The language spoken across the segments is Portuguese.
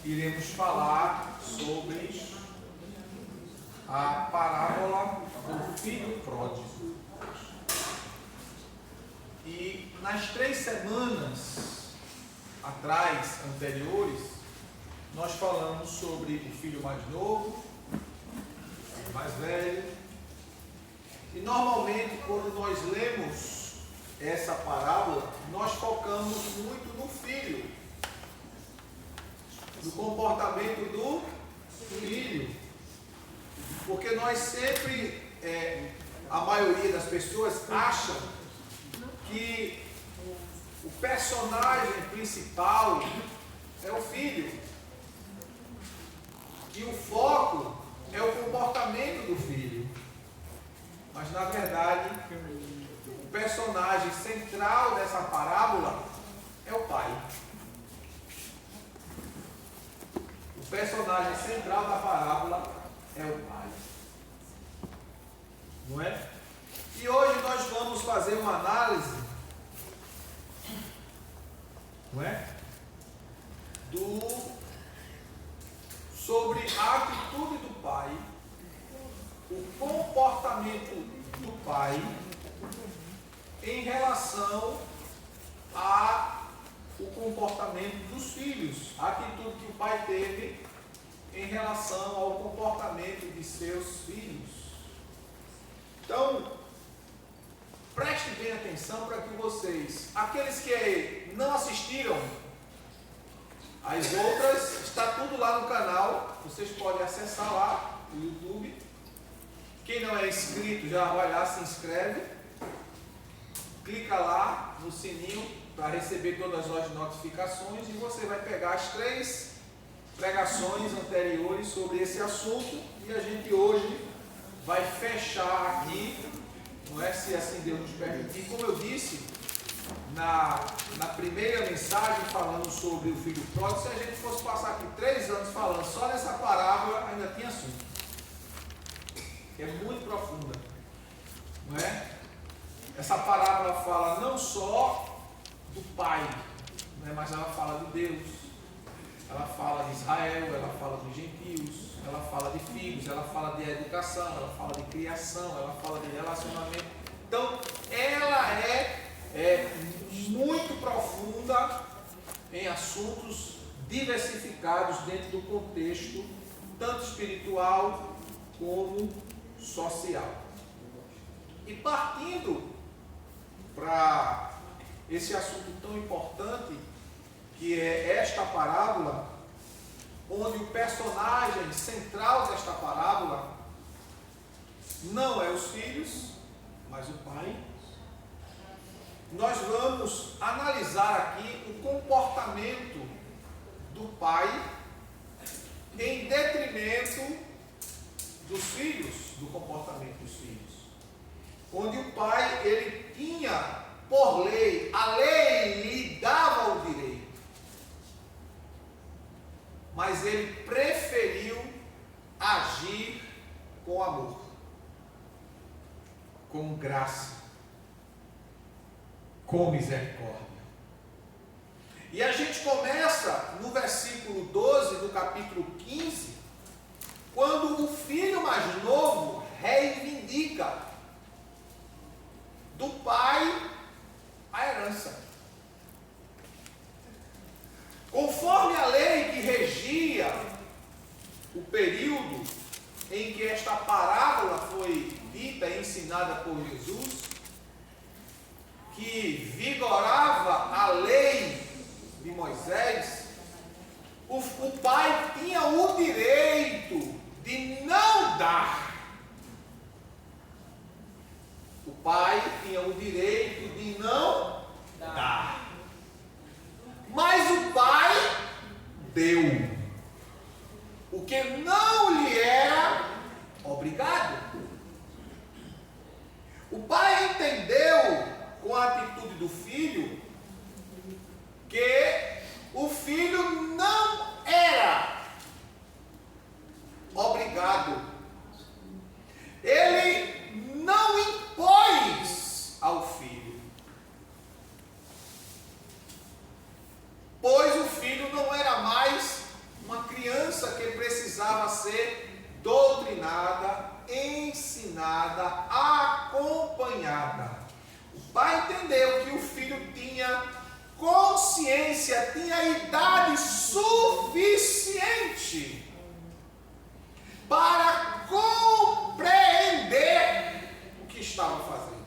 iremos falar sobre a parábola do filho pródigo. E nas 3 semanas atrás, anteriores, nós falamos sobre o filho mais novo, o filho mais velho. E normalmente, quando nós lemos essa parábola, nós focamos muito no filho, no comportamento do filho. Porque nós sempre, a maioria das pessoas acham que o personagem principal é o filho, que o foco é o comportamento do filho. Mas na verdade, o personagem central dessa parábola é o pai. O personagem central da parábola é o pai. Não é? E hoje nós vamos fazer uma análise, não é? Sobre a atitude do pai, o comportamento do pai em relação ao comportamento dos filhos, a atitude que o pai teve em relação ao comportamento de seus filhos. Então, prestem bem atenção para que vocês, aqueles que não assistiram as outras, está tudo lá no canal, vocês podem acessar lá no YouTube. Quem não é inscrito, já vai lá, se inscreve, clica lá no sininho para receber todas as notificações e você vai pegar as 3 pregações anteriores sobre esse assunto e a gente hoje vai fechar aqui, não é, se assim Deus nos permitir. Como eu disse na primeira mensagem falando sobre o filho pródigo, se a gente fosse passar aqui 3 anos falando só nessa parábola, ainda tinha assunto. É muito profunda, não é? Essa parábola fala não só do pai, não é, mas ela fala de Deus, ela fala de Israel, ela fala dos gentios, ela fala de filhos, ela fala de educação, ela fala de criação, ela fala de relacionamento. Então, ela é muito profunda em assuntos diversificados dentro do contexto tanto espiritual como social. E partindo para esse assunto tão importante, que é esta parábola, onde o personagem central desta parábola não é os filhos, mas o pai, nós vamos analisar aqui o comportamento do pai em detrimento dos filhos, do comportamento dos filhos. Onde o pai, ele tinha por lei, a lei lhe dava o direito, mas ele preferiu agir com amor, com graça, com misericórdia. E a gente começa no versículo 12 do capítulo 15, quando o filho mais novo reivindica do pai a herança. Conforme a lei que regia o período em que esta parábola foi dita e ensinada por Jesus, que vigorava a lei de Moisés, o pai tinha o direito de não dar. O pai tinha o direito de não dar. Mas o pai deu o que não lhe era obrigado. O pai entendeu com a atitude do filho que o filho não era obrigado. Ele não impôs ao filho, pois o filho não era mais uma ser doutrinada, ensinada, acompanhada. O pai entendeu que o filho tinha consciência, tinha idade suficiente para compreender o que estava fazendo.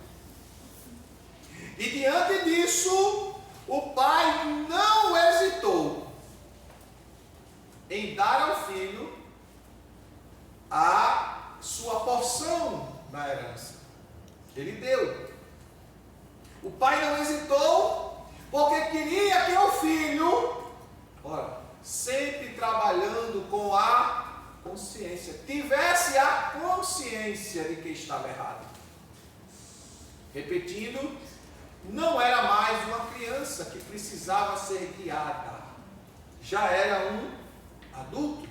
E diante disso, o pai não hesitou em dar ao filho a sua porção na herança. Ele deu. O pai não hesitou porque queria que o filho, sempre trabalhando com a consciência, tivesse a consciência de que estava errado. Repetindo, não era mais uma criança que precisava ser guiada, já era um adulto.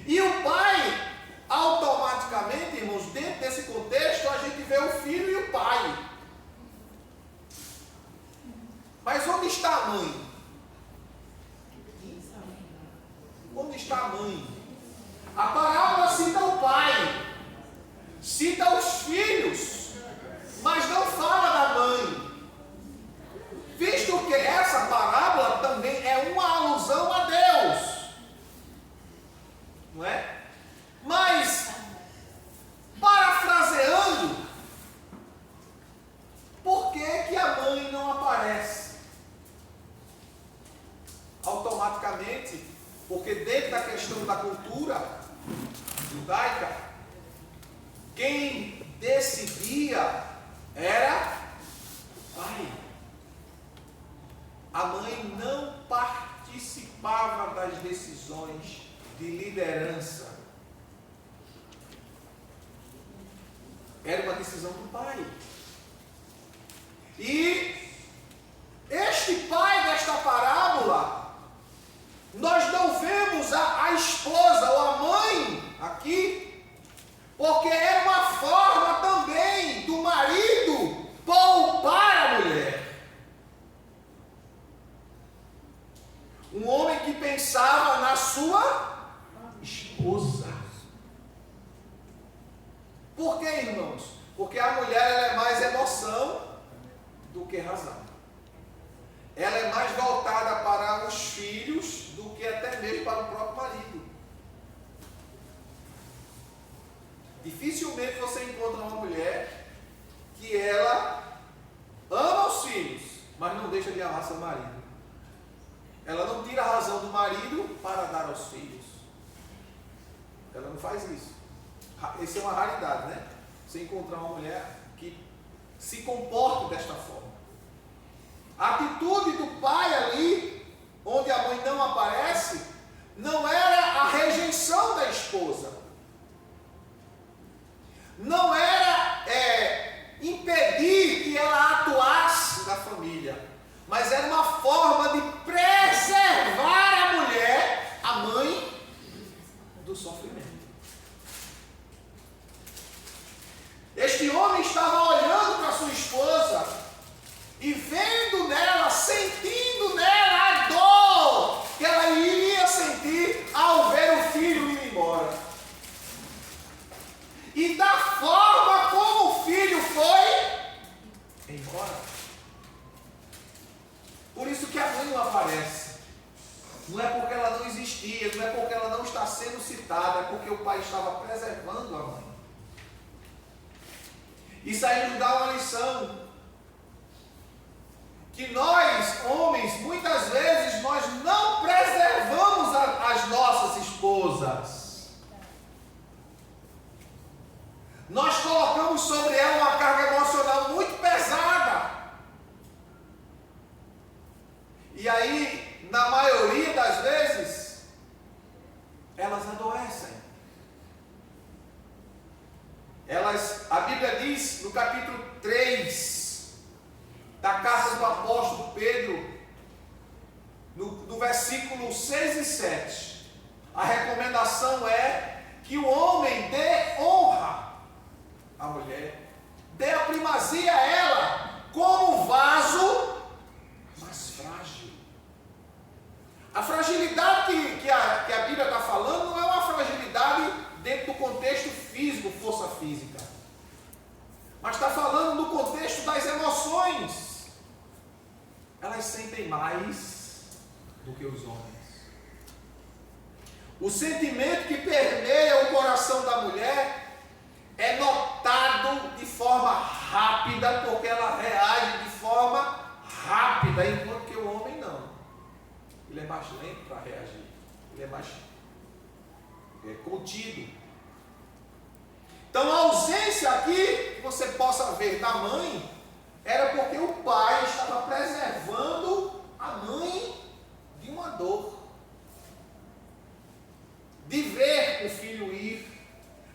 E o pai, automaticamente, irmãos, dentro desse contexto, a gente vê o filho e o pai. Mas onde está a mãe? Onde está a mãe? A parábola cita o pai, cita os filhos, mas não fala da mãe. Visto que essa parábola também é uma alusão a Deus, não é? Mas, parafraseando, por que a mãe não aparece? Automaticamente, porque dentro da questão da cultura judaica, quem decidia era o pai. A mãe não participava das decisões de liderança. Era uma decisão do pai. E este pai desta parábola, nós não vemos a esposa ou a mãe aqui, porque era uma forma também do marido poupar a mulher. Um homem que pensava na sua esposa. Por quê, irmãos? Porque a mulher ela é mais emoção do que razão. Ela é mais voltada para os filhos do que até mesmo para o próprio marido. Dificilmente você encontra uma mulher que ela ama os filhos, mas não deixa de amar seu marido. Ela não tira a razão do marido para dar aos filhos. Ela não faz isso. Essa é uma raridade, né? Você encontrar uma mulher que se comporta desta forma. A atitude do pai ali, onde a mãe não aparece, não era a rejeição da esposa. Não era impedir que ela atuasse na família, mas era uma forma de preservar a mulher, a mãe, do sofrimento. Este homem estava olhando para sua esposa e vendo nela, sentindo nela a dor que ela iria sentir ao ver o filho ir embora. E da forma como o filho foi embora. Por isso que a mãe não aparece. Não é porque ela não existia, não é porque ela não está sendo citada, é porque o pai estava preservando a mãe. Isso aí nos dá uma lição. Que nós, homens, muitas vezes nós não preservamos as nossas esposas. Nós colocamos sobre ela uma carga emocional muito pesada. E aí, na maioria das vezes, elas adoecem. A Bíblia diz no capítulo 3 da carta do apóstolo Pedro, no versículo 6 e 7, a recomendação é que o homem dê honra à mulher, dê a primazia a ela como vaso mais frágil. A fragilidade que a Bíblia está falando não é uma física. Mas está falando no contexto das emoções. Elas sentem mais do que os homens. O sentimento que permeia o coração da mulher é notado de forma rápida, porque ela reage de forma rápida, enquanto que o homem não. Ele é mais lento para reagir. Ele é mais contido. Então a ausência aqui, que você possa ver da mãe, era porque o pai estava preservando a mãe de uma dor. De ver o filho ir,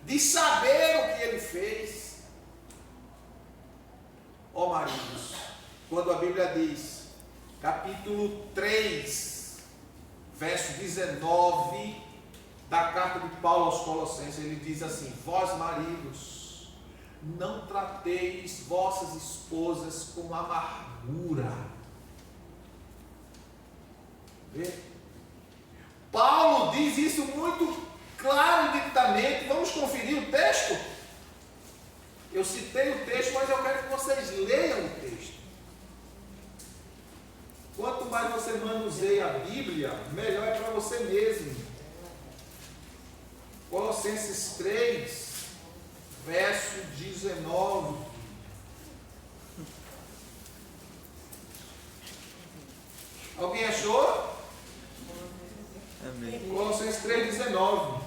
de saber o que ele fez. Ó maridos, quando a Bíblia diz, capítulo 3, verso 19 da carta de Paulo aos Colossenses, ele diz assim: vós maridos, não trateis vossas esposas com amargura. Vê? Paulo diz isso muito claro e nitidamente. Vamos conferir o texto? Eu citei o texto, mas eu quero que vocês leiam o texto. Quanto mais você manuseia a Bíblia, melhor é para você mesmo. Colossenses 3, verso 19. Alguém achou? Amém. Colossenses 3,19.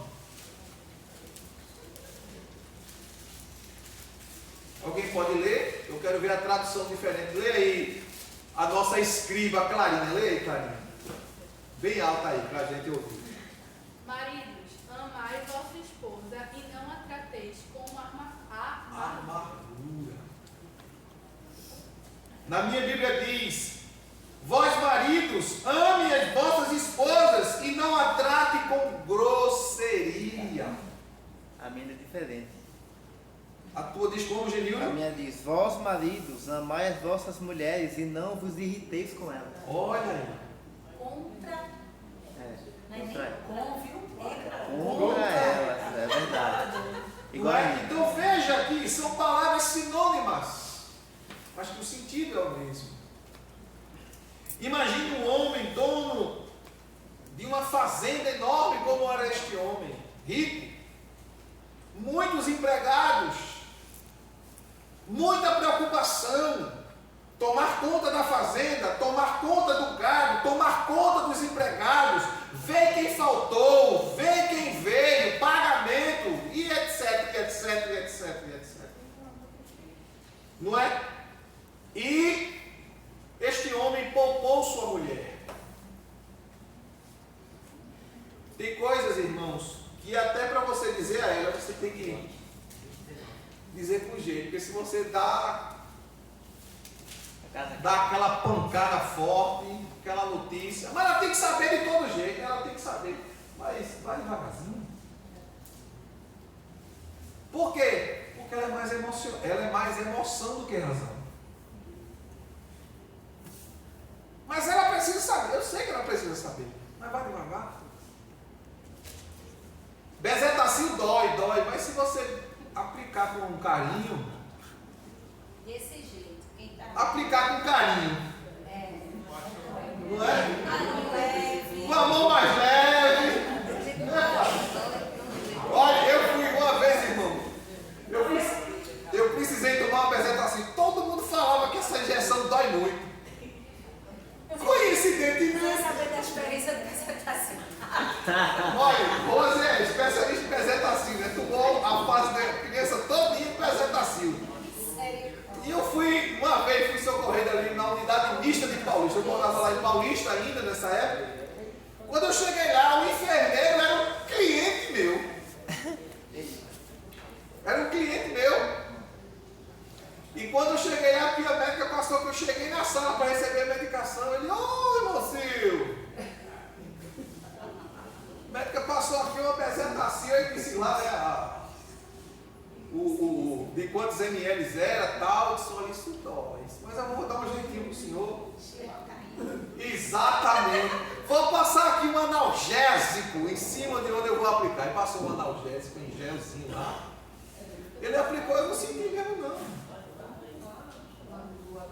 Alguém pode ler? Eu quero ver a tradução diferente. Lê aí a nossa escriba Clarinha. Lê aí, Clarinha. Bem alta aí, para a gente ouvir. Maridos, amai vossa esposa e não a trateis com amargura. Na minha Bíblia diz: vós maridos, amem as vossas esposas e não a trate com grosseria. A minha é diferente. A tua diz como, Genildo? A minha diz: vós maridos, amai as vossas mulheres e não vos irriteis com elas. Olha aí. Contra elas, é verdade. Não é? Então veja que são palavras sinônimas, mas que o sentido é o mesmo. Imagine um homem dono de uma fazenda enorme como era este homem, rico, muitos empregados, muita preocupação, tomar conta da fazenda, tomar conta do gado, tomar conta dos empregados, ver quem faltou, ver quem veio, pagamento, e etc, etc, etc, etc. Não é? E este homem poupou sua mulher. Tem coisas, irmãos, que até para você dizer a ela, você tem que dizer com jeito, porque se você dá aquela pancada forte, aquela notícia, mas ela tem que saber de todo jeito, ela tem que saber, mas vai devagarzinho. Por quê? Porque ela é mais emoção do que razão. Mas ela precisa saber, eu sei que ela precisa saber, mas vai devagar. Bezetacil dói, mas se você aplicar com carinho, desse jeito, quem tá aplicar com carinho, não é? leve. Uma mão mais leve. Olha, eu fui uma vez, irmão, eu precisei tomar uma Bezetacil, todo mundo falava que essa injeção dói muito. Coincidentemente. Quer saber da experiência do Bezetacil? Olha, você é especialista em Bezetacil, né? Tomou a fase da criança todinha com Bezetacil. E eu uma vez fui socorrido ali na unidade mista de Paulista. Eu morava lá em Paulista ainda nessa época. Quando eu cheguei lá, o enfermeiro era um cliente meu. Era um cliente meu. E quando eu cheguei lá, a médica passou que eu cheguei na sala para receber a medicação. Ele, oi, mocinho. A médica passou aqui uma Bezetacil e disse lá, né, de quantos ml era, tal. Eu disse, olha, isso dói, mas eu vou dar um jeitinho pro senhor. Exatamente. Vou passar aqui um analgésico em cima de onde eu vou aplicar. E passou um analgésico em gelzinho lá. Ele aplicou, eu não senti mesmo não.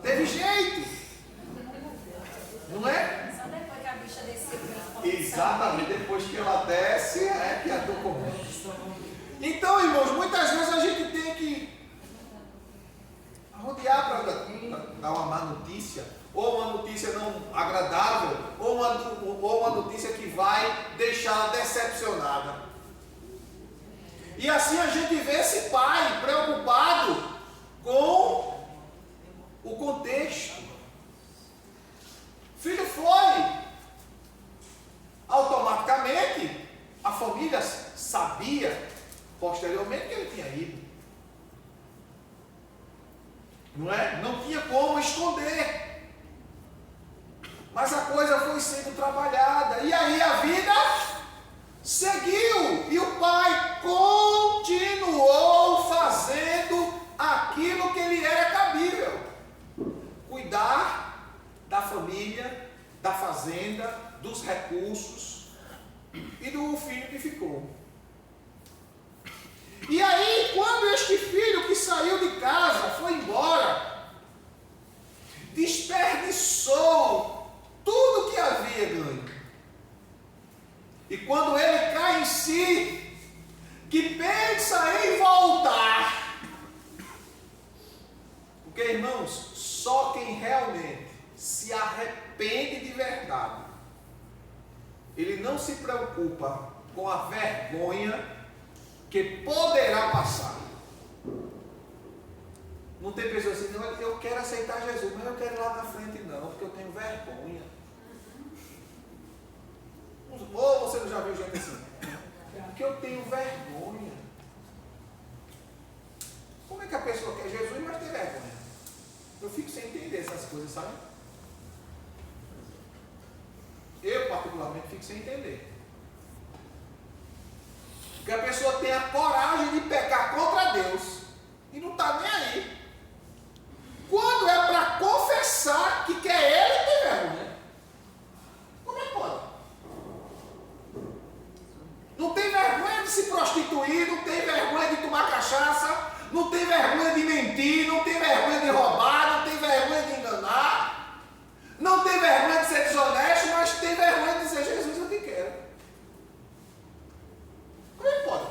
Teve jeito. Não é? Só depois que a bicha desceu. Exatamente, depois que ela desce, é que a dor começa. Então, irmãos, muitas vezes a gente tem que rodear para dar uma má notícia, ou uma notícia não agradável, ou uma notícia que vai deixá-la decepcionada. E assim a gente vê esse pai preocupado com o contexto. Filho foi. Automaticamente, a família sabia posteriormente que ele tinha ido. Não é? Não tinha como esconder. Mas a coisa foi sendo trabalhada. E aí a vida seguiu. E o pai continuou fazendo aquilo que lhe era cabível. Cuidar da família, da fazenda, dos recursos e do filho que ficou. E aí, quando este filho que saiu de casa foi embora, desperdiçou tudo que havia ganho. E quando ele cai em si, que pensa em voltar. Porque, irmãos, só quem realmente se arrepende de verdade, ele não se preocupa com a vergonha que poderá passar. Não tem pessoas assim, não, eu quero aceitar Jesus, mas eu quero ir lá na frente não, porque eu tenho vergonha. Ou você não já viu gente assim? Porque eu tenho vergonha. Como é que a pessoa quer Jesus, mas tem vergonha? Eu fico sem entender essas coisas, sabe? Eu, particularmente, fico sem entender. Porque a pessoa tem a coragem de pecar contra Deus e não está nem aí. Quando é para confessar que quer ele, tem vergonha. Como é que pode? Não tem vergonha de se prostituir, não tem vergonha de tomar cachaça, não tem vergonha de mentir, não tem vergonha de roubar, não tem vergonha de enganar, não tem vergonha de ser desonesto, mas tem vergonha de dizer Jesus eu te quero. Como é que pode?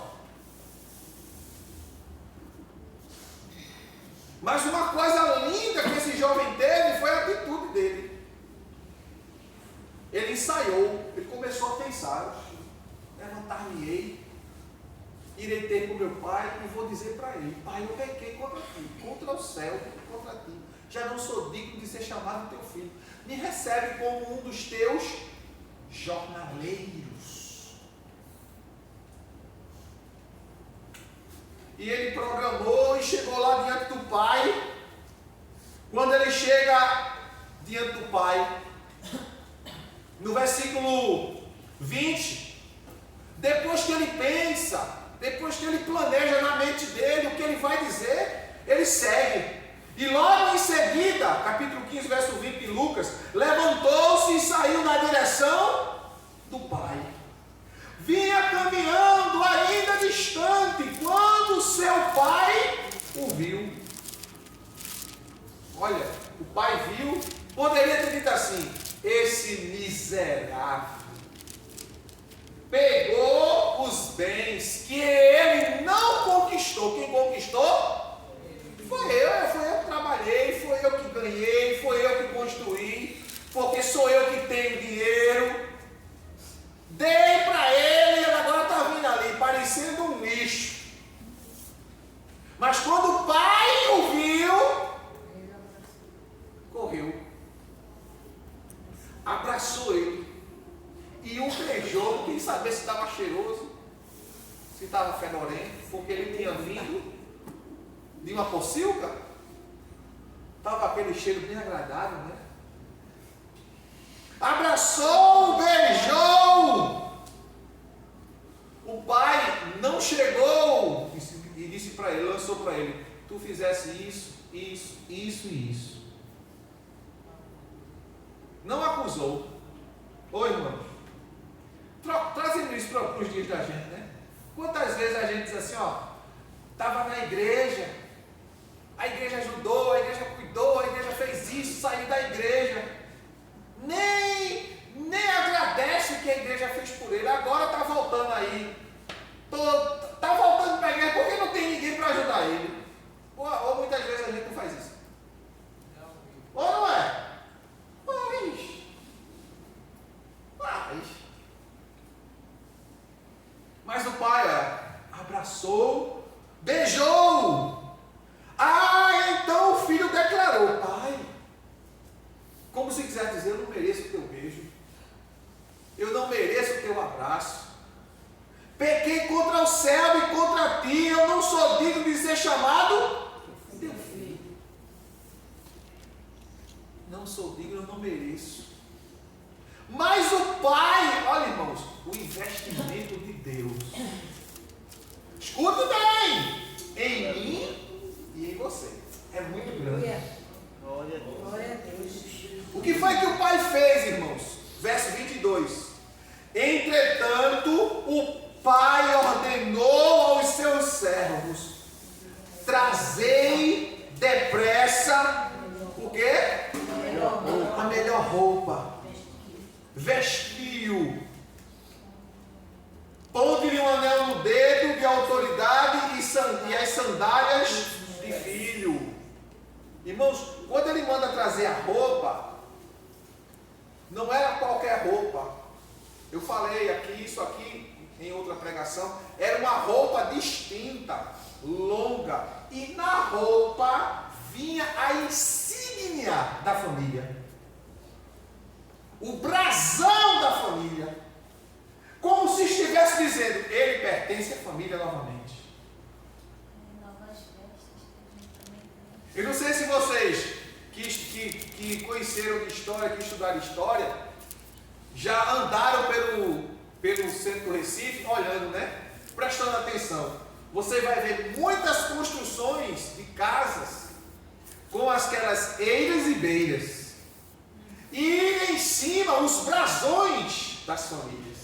Mas uma coisa linda que esse jovem teve foi a atitude dele. Ele ensaiou, ele começou a pensar, levantar-me-ei, irei ter com meu pai e vou dizer para ele, pai, eu pequei contra ti, contra o céu, contra ti, já não sou digno de ser chamado teu filho, me recebe como um dos teus jornaleiros. E ele programou e chegou lá diante do pai. Quando ele chega diante do pai, no versículo 20, depois que ele pensa, depois que ele planeja na mente dele o que ele vai dizer, ele segue. E logo em seguida, capítulo 15, verso 20 de Lucas, levantou-se e saiu na direção do pai. Vinha caminhando ainda distante, quando seu pai o viu. Olha, o pai viu, poderia ter dito assim, esse miserável pegou os bens que ele não conquistou. Quem conquistou? Foi eu que trabalhei, foi eu que ganhei, foi eu que construí, porque sou eu que tenho dinheiro. Dei para ele e ele agora está vindo ali, parecendo um lixo. Mas quando o pai o viu, correu, abraçou ele e o beijou, quem saber se estava cheiroso, se estava fedorento, porque ele tinha vindo de uma pocilga, estava aquele cheiro bem agradável, né? Abraçou, beijou. O pai não chegou e disse para ele, lançou para ele, tu fizesse isso, isso, isso e isso. Não acusou. Oi, irmão. Trazendo isso para os dias da gente, né? Quantas vezes a gente diz assim, ó, estava na igreja, a igreja ajudou, a igreja cuidou, a igreja fez isso, saiu da igreja, nem agradece o que a igreja fez por ele, agora está voltando aí, está voltando para a igreja, porque não tem ninguém para ajudar ele. Ou muitas vezes a gente não faz isso. Ou não é? Mas o pai, abraçou, beijou. Então o filho declarou: pai, como se quiser dizer, eu não mereço o teu beijo, eu não mereço o teu abraço, pequei contra o céu e contra ti, eu não sou digno de ser chamado teu filho. Não sou digno, eu não mereço. Mas o pai, olha irmãos, o investimento de Deus, escute bem, em mim e em você, é muito grande. Glória a Deus. Glória a Deus. O que foi que o pai fez, irmãos? Verso 22. Entretanto, o pai ordenou aos seus servos: trazei depressa o quê? A melhor roupa. Vestiu. Ponde-lhe um anel no dedo de autoridade e as sandálias de filho. Irmãos, quando ele manda trazer a roupa, não era qualquer roupa. Eu falei aqui, isso aqui em outra pregação, era uma roupa distinta, longa, e na roupa vinha a insígnia da família, o brasão da família, como se estivesse dizendo: ele pertence à família novamente. Eu não sei se vocês que conheceram de história, que estudaram história, já andaram pelo centro do Recife, olhando, né? Prestando atenção. Você vai ver muitas construções de casas com aquelas eiras e beiras. E em cima os brasões das famílias.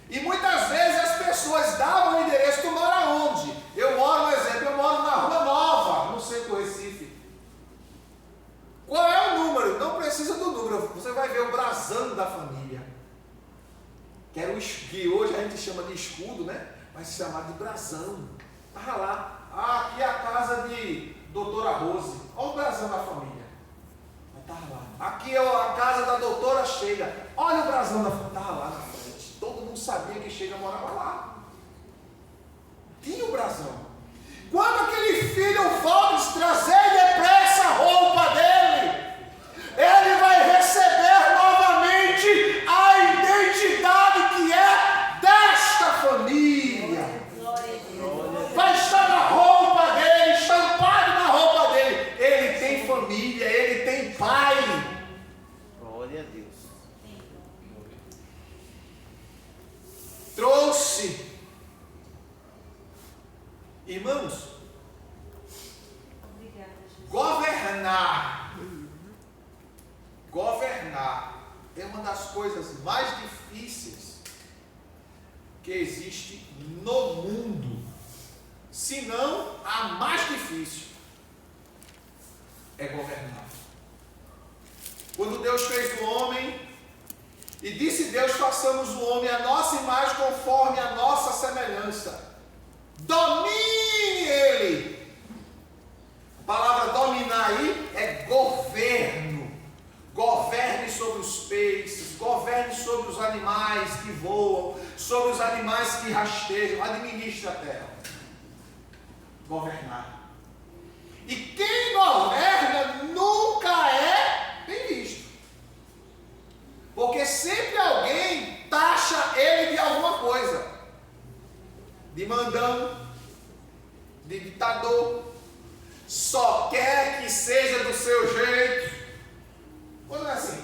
E muitas vezes as pessoas davam o endereço: tu mora onde? Eu moro, por exemplo, eu moro na Rua Nova, no centro do Recife. Qual é o número? Não precisa do número, você vai ver o brasão da família. Que hoje a gente chama de escudo, né? Mas se chama de brasão. Estava lá. Aqui é a casa de doutora Rose. Olha o brasão da família. Estava lá. Aqui é a casa da doutora Sheila. Olha o brasão da família. Estava lá na frente. Todo mundo sabia que Sheila morava lá. Tinha o brasão. Quando aquele filho volta, trazer depressa a roupa dele, ele vai receber novamente a identidade que é desta família. Vai estar na roupa dele, estampado na roupa dele. Ele tem família, ele tem pai. Glória a Deus. Trouxe. Irmãos, governar é uma das coisas mais difíceis que existe no mundo, se não a mais difícil, é governar. Quando Deus fez o homem, e disse Deus: façamos o homem a nossa imagem, conforme a nossa semelhança. Domine ele. A palavra dominar aí é governo. Governe sobre os peixes, governe sobre os animais que voam, sobre os animais que rastejam, administre a terra. Governar. E quem governa nunca é bem visto. Porque sempre alguém taxa ele de alguma coisa. De mandão, de ditador, só quer que seja do seu jeito. Ou não é assim?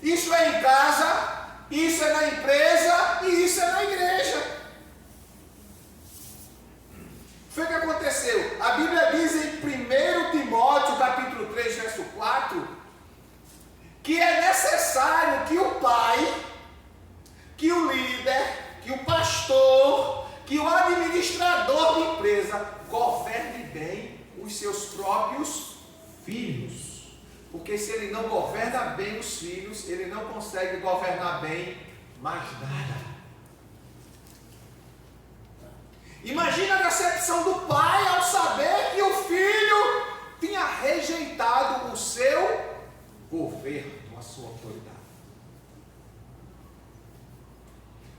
Isso é em casa, isso é na empresa e isso é na igreja. Foi o que aconteceu. A Bíblia diz em 1 Timóteo, capítulo 3, verso 4, que é necessário que o pai, que o líder, que o pastor que o administrador de empresa governe bem os seus próprios filhos. Porque se ele não governa bem os filhos, ele não consegue governar bem mais nada. Imagina a decepção do pai ao saber que o filho tinha rejeitado o seu governo, a sua autoridade.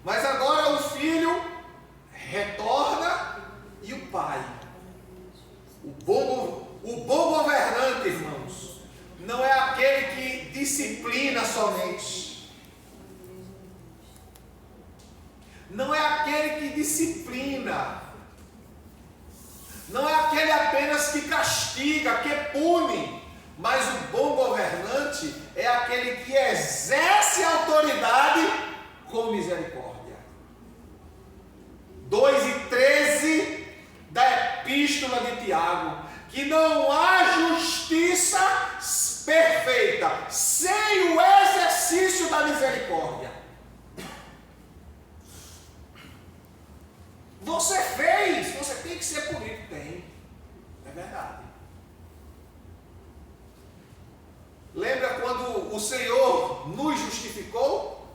Mas agora o filho retorna e o pai, o bom governante, irmãos, não é aquele que disciplina somente. Não é aquele que disciplina. Não é aquele apenas que castiga, que pune. Mas o bom governante é aquele que exerce a autoridade com misericórdia. 2:13 da Epístola de Tiago. Que não há justiça perfeita sem o exercício da misericórdia. Você fez, você tem que ser punido. Tem. É verdade. Lembra quando o Senhor nos justificou?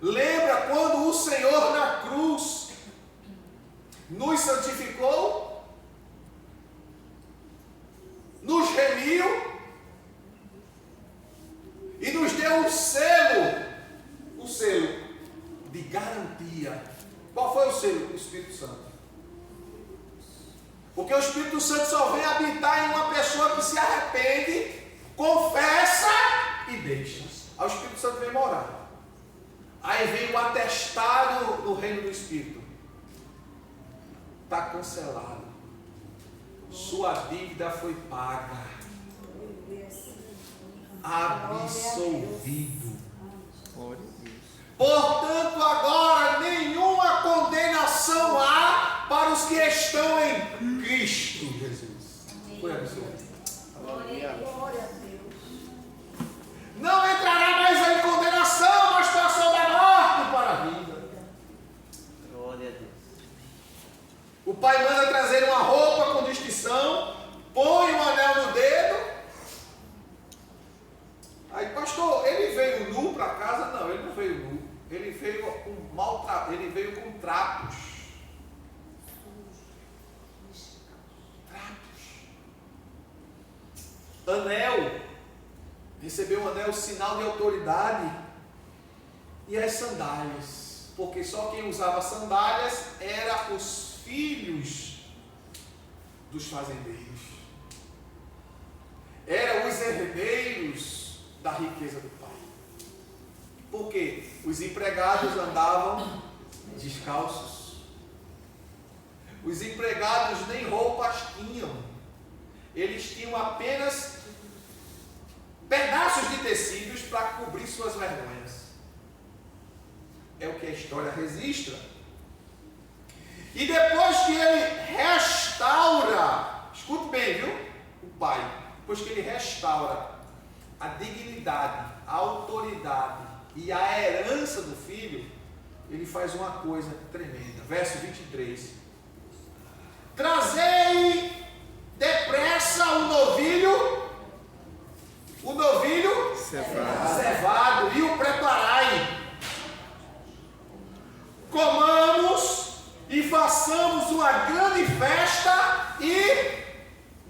Lembra quando o Senhor na cruz nos santificou? Nos remiu? E nos deu um selo de garantia. Qual foi o selo? O Espírito Santo. Porque o Espírito Santo só vem habitar em uma pessoa que se arrepende, confessa e deixa. Aí o Espírito Santo vem morar. Aí vem o atestado do reino do Espírito. Está cancelado. Sua dívida foi paga. Absolvido. Portanto, agora nenhuma condenação há para os que estão em Cristo Jesus. Foi absolvido. Glória a Deus. Não entrará mais em condenação, mas passou da morte para a vida. Glória a Deus. O pai manda trazer uma roupa com distinção, põe um anel no dedo. Aí, pastor, ele veio nu para casa? Não, ele não veio nu. Ele veio com ele veio com trapos. Anel. Recebeu um anel, sinal de autoridade. E as sandálias. Porque só quem usava sandálias eram os filhos dos fazendeiros. Eram os herdeiros da riqueza do pai. Porque os empregados andavam descalços. Os empregados nem roupas tinham. Eles tinham apenas pedaços de tecidos para cobrir suas vergonhas. É o que a história registra. E depois que ele restaura, escute bem, viu? O pai, depois que ele restaura a dignidade, a autoridade e a herança do filho, ele faz uma coisa tremenda. Verso 23. Trazei depressa o novilho cevado e o preparai. Comamos e façamos uma grande festa e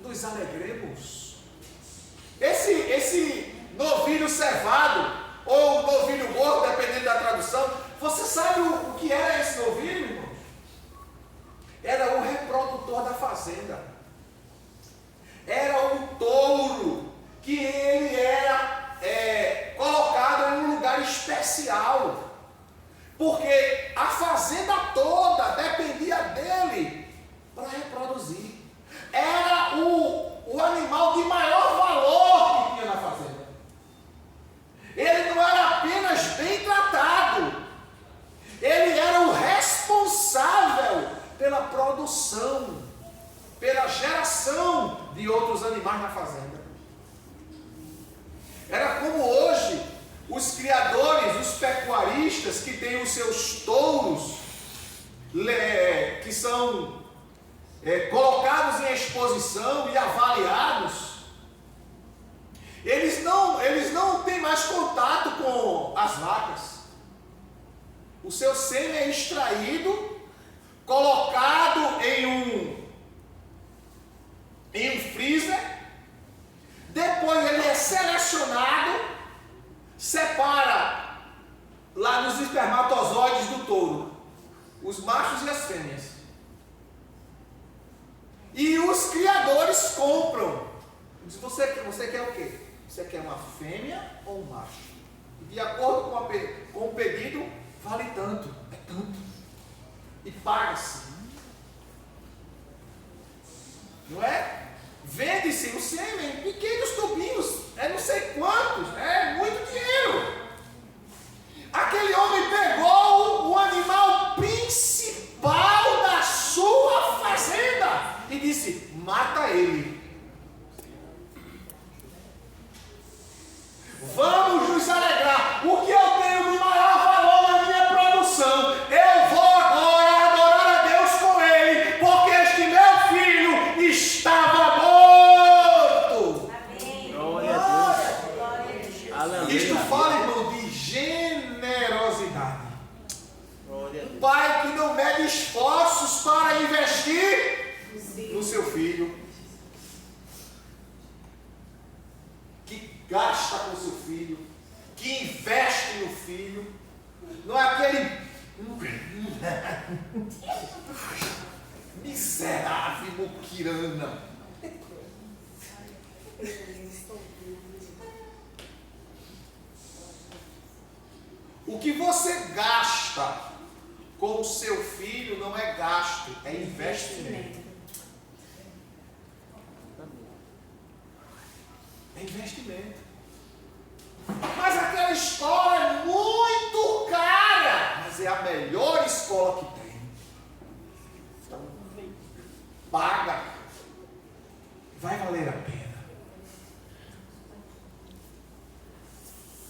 nos alegremos. Esse novilho cevado ou novilho gordo, dependendo da tradução, você sabe o que era esse novilho, irmão? Era o reprodutor da fazenda. Era o touro que ele era colocado em um lugar especial. Porque a fazenda toda dependia dele para reproduzir. Era o animal de maior valor que tinha na fazenda. Ele não era apenas bem tratado. Ele era o responsável pela produção, pela geração de outros animais na fazenda. Era como hoje os criadores, os pecuaristas que têm os seus touros que são colocados em exposição e avaliados, eles não têm mais contato com as vacas. O seu sêmen é extraído, colocado em um freezer, depois ele é selecionado, separa lá nos espermatozoides do touro os machos e as fêmeas. E os criadores compram. Diz, você quer o quê? Você quer uma fêmea ou um macho? De acordo com o pedido, vale tanto, é tanto. E paga-se. Não é? Vende-se o sêmen em pequenos tubinhos, não sei quantos, é muito dinheiro. Aquele homem pegou o animal principal da sua fazenda e disse: mata ele. Vamos nos alegrar. O que eu tenho de maior valor na minha produção, eu vou agora adorar a Deus com ele, porque este meu filho estava morto. Amém. Glória a Deus. Glória a Deus. Aleluia. Isto fala, irmão, de generosidade. Glória a Um Deus. pai que não mede esforços para investir no seu filho, que gasta com seu filho, que investe no filho, não é aquele miserável muquirana. O que você gasta com o seu filho não é gasto, é investimento. É investimento. Mas aquela escola é muito cara, mas é a melhor escola que tem. Então, paga. Vai valer a pena.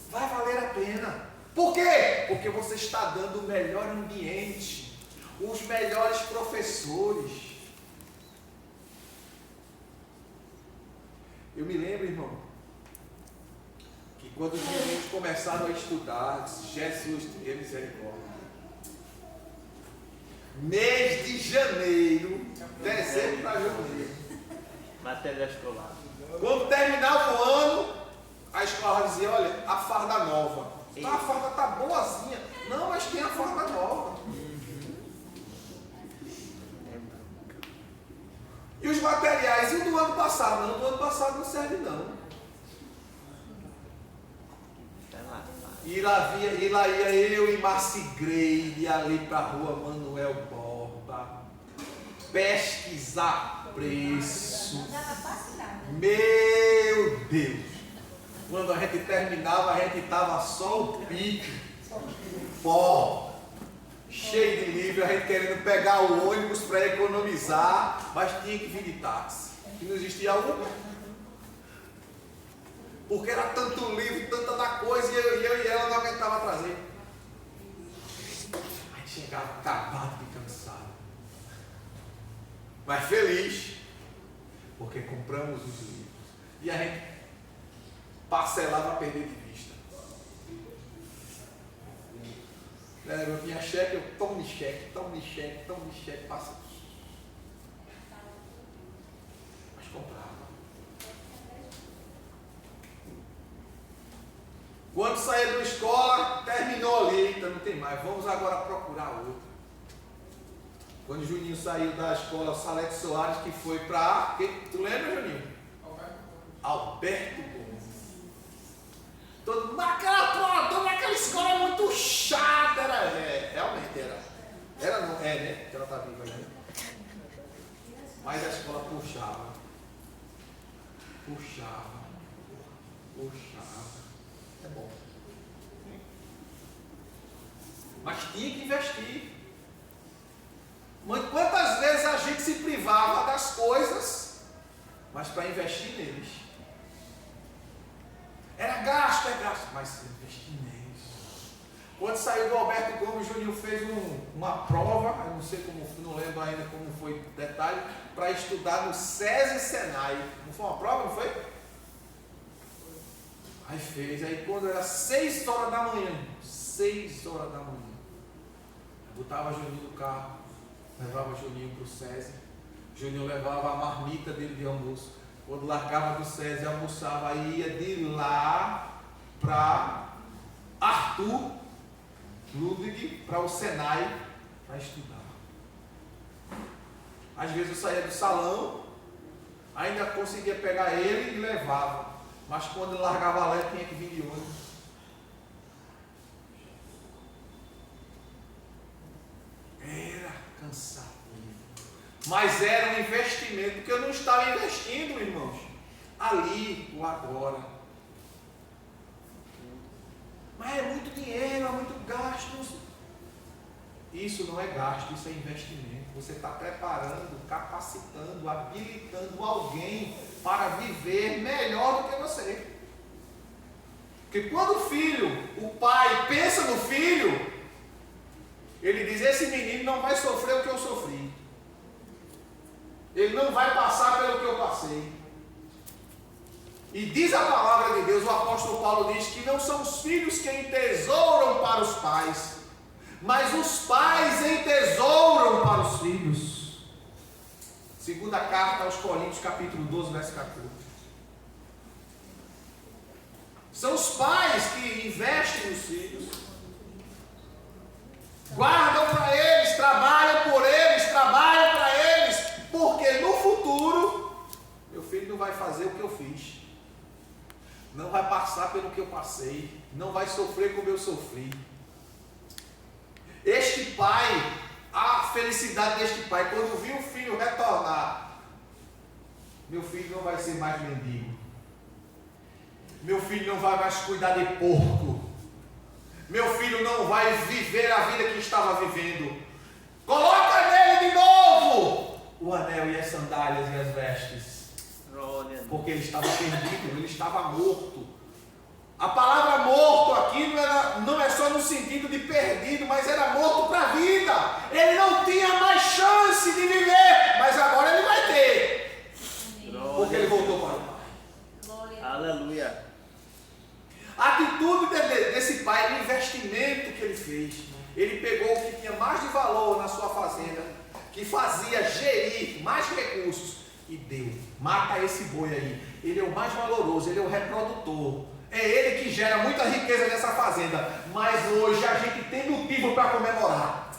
Vai valer a pena. Por quê? Porque você está dando o melhor ambiente, os melhores professores. Eu me lembro, irmão, que quando os meninos começaram a estudar, Jesus tenha misericórdia. Mês de janeiro, dezembro para janeiro. Matéria escolar. Quando terminava o ano, a escola dizia: olha, a farda nova. A farda está boazinha. Não, mas tem a farda nova. E os materiais? E o do ano passado? Não, do ano passado não serve não. E lá ia eu e Marcigreide ali para a rua Manuel Borba pesquisar preço. Meu Deus! Quando a gente terminava, a gente estava só o pico, pó, cheio de livro, a gente querendo pegar o ônibus para economizar, mas tinha que vir de táxi. E não existia Uber. Porque era tanto livro, tanta da coisa, e eu e ela não aguentava trazer. A gente chegava acabado de cansado, mas feliz, porque compramos os livros. E a gente parcelava a perder de vista. Eu tinha cheque, eu tome cheque, passa. Mas comprava. Quando saía da escola, terminou ali, então não tem mais. Vamos agora procurar outra. Quando o Juninho saiu da escola Salete Soares, que foi para... Tu lembra, Juninho? Alberto Gomes. Naquela escola é muito chata. Realmente era. Era não, né? Porque ela está viva ainda. Mas a escola puxava. É bom. Mas tinha que investir. Quantas vezes a gente se privava das coisas, mas para investir neles? Era gasto, mas investir neles. Quando saiu do Alberto Gomes, o Juninho fez uma prova, eu não sei como, não lembro ainda como foi o detalhe, para estudar no SESI Senai. Não foi uma prova, não foi? Aí fez, aí quando era 6 horas da manhã, 6 horas da manhã, botava Juninho no carro, levava Juninho para o SESI, Juninho levava a marmita dele de almoço. Quando largava do SESI, almoçava, aí ia de lá para Arthur Ludwig, para o Senai, para estudar. Às vezes eu saía do salão, ainda conseguia pegar ele e levava, mas quando ele largava lá, tinha que vir de ônibus. Era cansativo, mas era um investimento, porque eu não estava investindo, irmãos, ali, o agora. Mas é muito dinheiro, é muito gasto. Isso não é gasto, isso é investimento. Você está preparando, capacitando, habilitando alguém para viver melhor do que você. Porque quando o pai pensa no filho, ele diz: esse menino não vai sofrer o que eu sofri. Ele não vai passar pelo que eu passei. E diz a palavra de Deus, o apóstolo Paulo diz que não são os filhos que entesouram para os pais, mas os pais entesouram para os filhos. Segunda carta aos Coríntios, capítulo 12, verso 14. São os pais que investem nos filhos, guardam para eles, trabalham por eles, trabalham para eles, porque no futuro, meu filho não vai fazer o que eu fiz. Não vai passar pelo que eu passei, não vai sofrer como eu sofri. Este pai, a felicidade deste pai, quando viu o filho retornar, meu filho não vai ser mais mendigo, meu filho não vai mais cuidar de porco, meu filho não vai viver a vida que estava vivendo. Coloca nele de novo o anel e as sandálias e as vestes. Porque ele estava perdido, ele estava morto. A palavra morto aqui não é só no sentido de perdido, mas era morto para a vida. Ele não tinha mais chance de viver, mas agora ele vai ter. Porque ele voltou para o Pai. Aleluia. A atitude desse pai, o investimento que ele fez, ele pegou o que tinha mais de valor na sua fazenda, que fazia gerir mais recursos, e deu. Mata esse boi aí. Ele é o mais valoroso, ele é o reprodutor. É ele que gera muita riqueza nessa fazenda. Mas hoje a gente tem motivo para comemorar.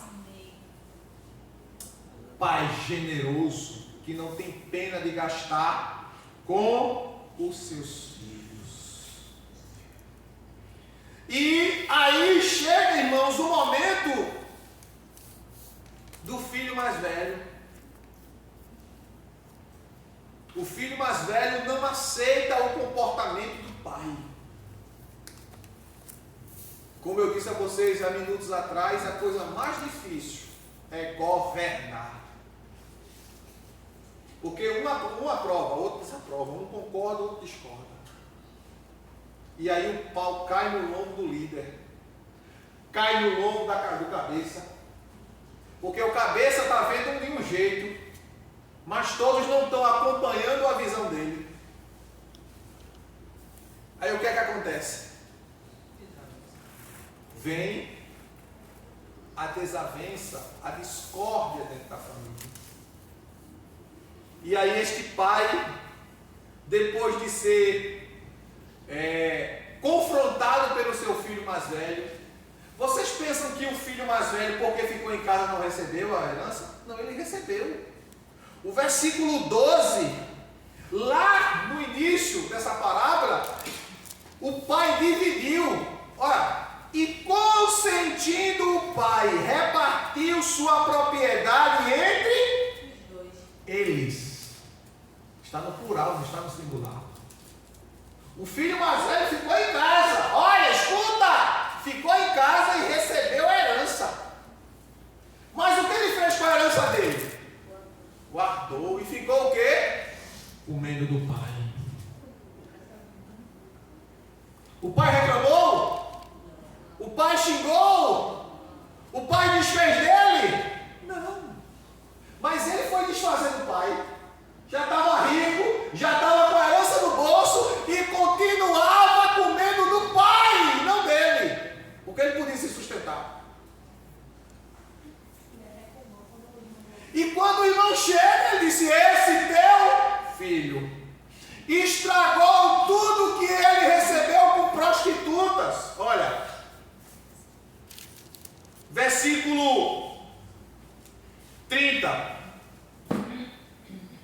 Pai generoso, que não tem pena de gastar com os seus filhos. E aí chega, irmãos, o momento do filho mais velho. O filho mais velho não aceita o comportamento do pai. Como eu disse a vocês há minutos atrás, a coisa mais difícil é governar. Porque um aprova, outro desaprova, um concorda, outro discorda. E aí o pau cai no lombo do líder, cai no lombo do cabeça. Porque o cabeça está vendo de um jeito, mas todos não estão acompanhando a visão dele. Aí o que é que acontece? Vem a desavença, a discórdia dentro da família. E aí este pai, depois de ser confrontado pelo seu filho mais velho, vocês pensam que o filho mais velho, porque ficou em casa, não recebeu a herança? Não, ele recebeu. O versículo 12, lá no início dessa parábola, o pai dividiu. Olha, e consentindo o pai, repartiu sua propriedade entre eles. Está no plural, não está no singular. O filho mais velho ficou em casa. Olha, escuta! Ficou em casa e recebeu a herança. Mas o que ele fez com a herança dele? Guardou e ficou o quê? Comendo do pai. O pai reclamou? O pai xingou? versículo 30.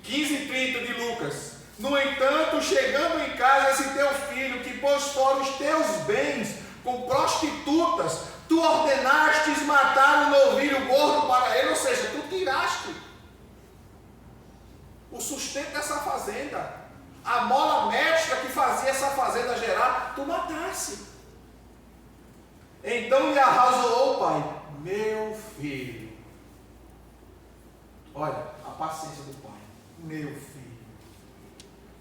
15 e 30 de Lucas. No entanto, chegando em casa esse teu filho, que pôs fora os teus bens com prostitutas, tu ordenastes matar um novilho gordo para ele, ou seja, tu tiraste o sustento dessa fazenda, a mola mestra que fazia essa fazenda gerar, tu matasse. Então lhe arrazoou o pai: meu filho, olha a paciência do pai, meu filho,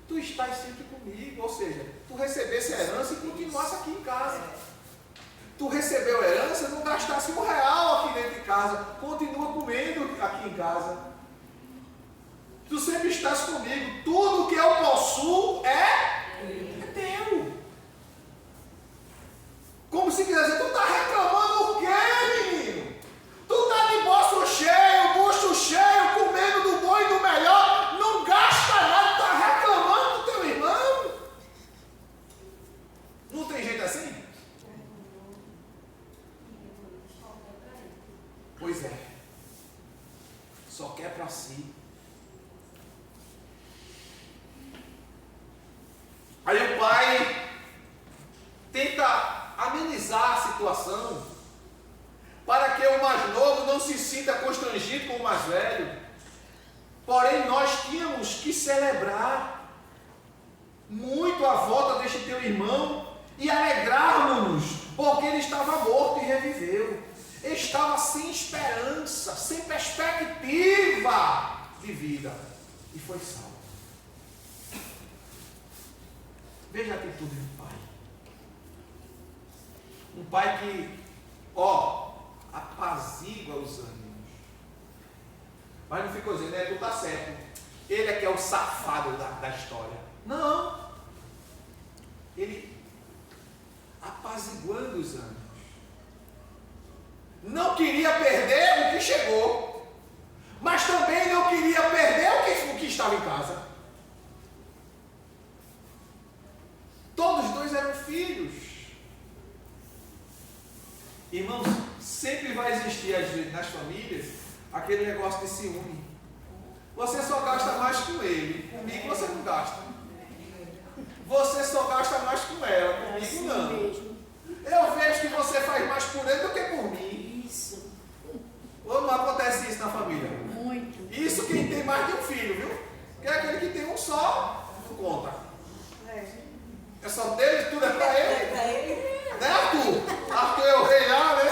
tu estás sempre comigo, ou seja, tu recebesse a herança e continuasse aqui em casa. Tu recebeu a herança, não gastasse R$1 aqui dentro de casa, continua comendo aqui em casa. Tu sempre estás comigo, tudo que eu possuo é teu. Como se quiser dizer, tu está reclamando o quê, menino? Tu está de bolso cheio, bucho cheio, comendo do bom e do melhor, não gasta nada, tu está reclamando do teu irmão. Não tem jeito assim? Pois é, só quer para si. Aí o pai tenta amenizar a situação para que o mais novo não se sinta constrangido com o mais velho. Porém, nós tínhamos que celebrar muito a volta deste teu irmão e alegrarmos-nos, porque ele estava morto e reviveu. Ele estava sem esperança, sem perspectiva de vida e foi salvo. Veja a atitude do pai. Um pai que, apazigua os ânimos. Mas não ficou dizendo, tu tá certo. Ele é que é o safado da história. Não. Ele apaziguando os ânimos. Não queria perder o que chegou, mas também não queria perder o que estava em casa. Todos os dois eram filhos. Irmãos, sempre vai existir às vezes nas famílias aquele negócio de ciúme. Você só gasta mais com ele, comigo você não gasta. Você só gasta mais com ela, comigo não. Eu vejo que você faz mais por ele do que por mim. Isso. Ou não acontece isso na família? Muito. Isso quem tem mais de um filho, viu? Porque é aquele que tem um só, não conta. É só dele, tudo é pra ele. É pra ele. Né, Arthur? Arthur é o rei lá, né?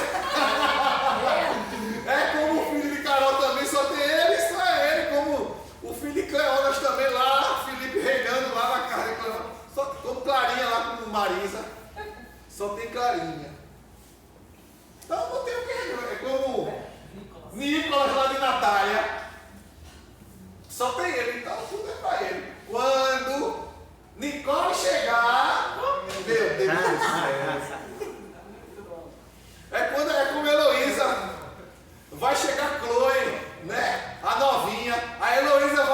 É como o filho de Carol também, só tem ele, só é ele. Como o filho de Cleonas também lá, Felipe reinando lá na casa de Cleonas. Só como Clarinha lá com Marisa. Só tem Clarinha. Então não tem o que. É como Nicolas lá de Natália. Só tem ele, então tudo é pra ele. Quando Nicole chegar, meu Deus do céu. É como Heloísa. Vai chegar Chloe, né? A novinha. A Heloísa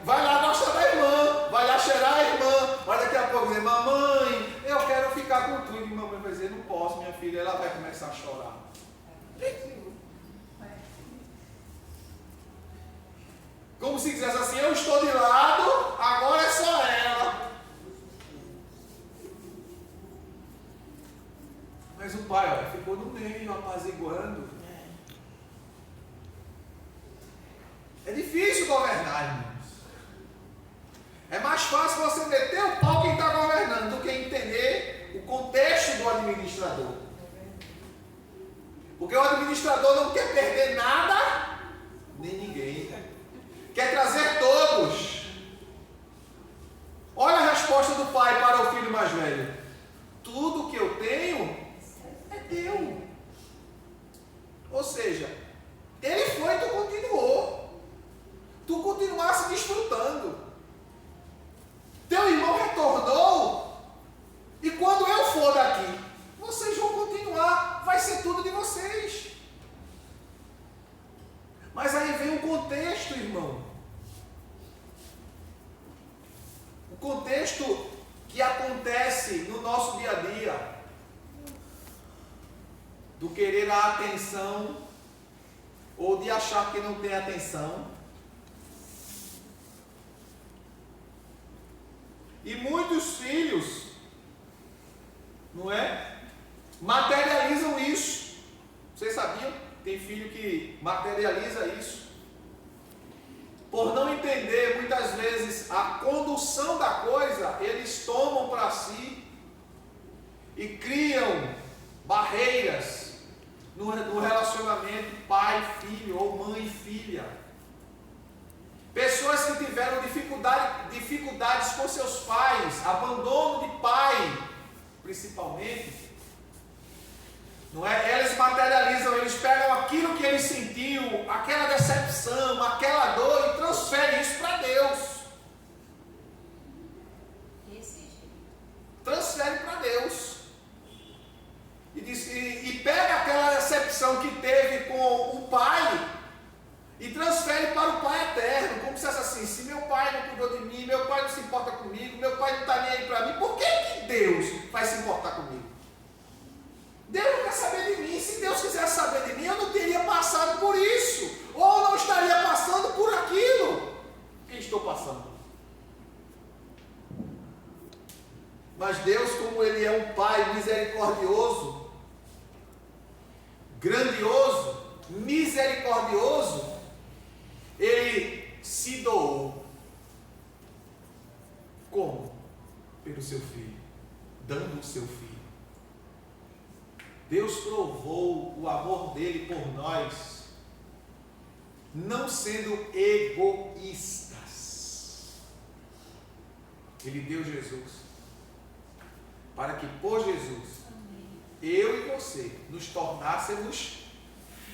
vai lá gostar da irmã. Vai lá cheirar a irmã. Mas daqui a pouco dizer, mamãe, eu quero ficar com tu. E mamãe vai dizer, não posso, minha filha. Ela vai começar a chorar. Como se dissesse assim, eu estou de lado, agora é só ela. Mas o pai, olha, ficou no meio, apaziguando. É difícil governar, irmãos. É mais fácil você meter o pau quem está governando do que entender o contexto do administrador. Porque o administrador não quer perder nada, nem ninguém. Quer trazer todos. Olha a resposta do pai para o filho mais velho. Tudo que eu tenho é teu. Ou seja, ele foi e tu continuou. Tu continuasse desfrutando. Teu irmão retornou. E quando eu for daqui, vocês vão continuar. Vai ser tudo de vocês. Mas aí vem o contexto, irmão. O contexto que acontece no nosso dia a dia. do querer a atenção ou de achar que não tem atenção. E muitos filhos, não é? Materializam isso. Vocês sabiam? Tem filho que materializa isso. Por não entender muitas vezes a condução da coisa, eles tomam para si e criam barreiras no relacionamento pai-filho ou mãe-filha. Pessoas que tiveram dificuldades com seus pais, abandono de pai, principalmente, não é? Eles materializam, eles pegam aquilo que ele sentiu, aquela decepção, aquela dor e transferem isso para Deus. Transfere para Deus. E pega aquela decepção que teve com o pai e transfere para o Pai eterno, como se fosse assim: se meu pai não cuidou de mim, meu pai não se importa comigo, meu pai não está nem aí para mim, por que Deus vai se importar comigo? Deus não quer saber de mim. Se Deus quisesse saber de mim, eu não teria passado por isso, ou não estaria passando por aquilo que estou passando. Mas Deus, como Ele é um Pai misericordioso, grandioso, misericordioso, Ele se doou. Como? Pelo seu Filho, dando o seu Filho. Deus provou o amor dele por nós, não sendo egoístas. Ele deu Jesus, para que por Jesus, eu e você, nos tornássemos